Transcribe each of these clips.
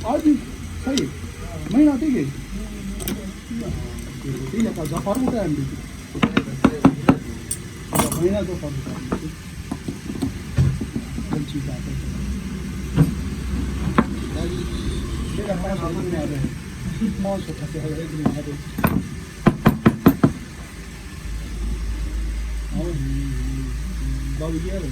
आज सही महीना ठीक है ठीक है जफर होता है महीना तो फर्क होता है अच्छी बात है मेरा हमारा समझ में आ रहा है मौज होता है एक दिन आ रहे बाबू जी आ रहे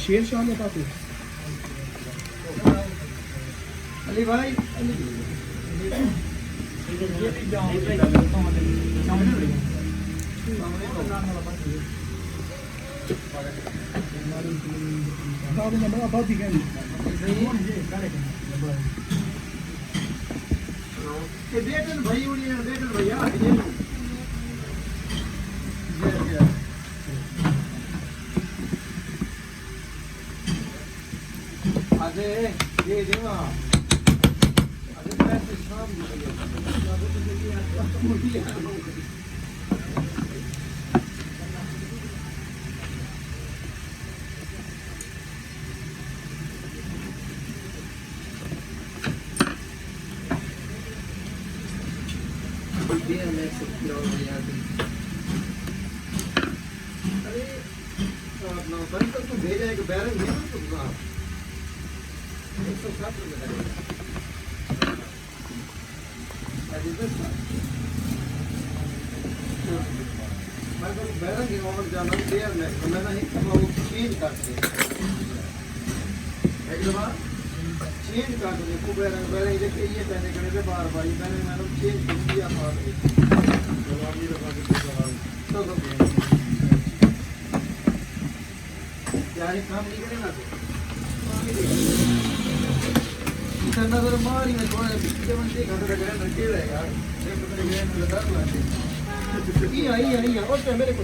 शेर शाह के पास अली भाई ਯਾਰ ਇਹ ਕੰਮ ਨਹੀਂ ਕਰੇਗਾ ਕਿੰਨਾ ਦਰ ਮਾਰੀ ਮੈਂ ਥੋੜਾ ਪਿੱਛੇ ਬੰਦੇ ਘੰਟੇ ਦਾ ਗਰੇ ਲੱਗੇ ਰਹੇਗਾ ਇਹ ਪਤਾ ਨਹੀਂ ਗਰੇ ਨੂੰ ਲਗਾ ਲਾ ਕੀ ਆਈ ਉਹ ਤੇ ਮੇਰੇ ਕੋਲ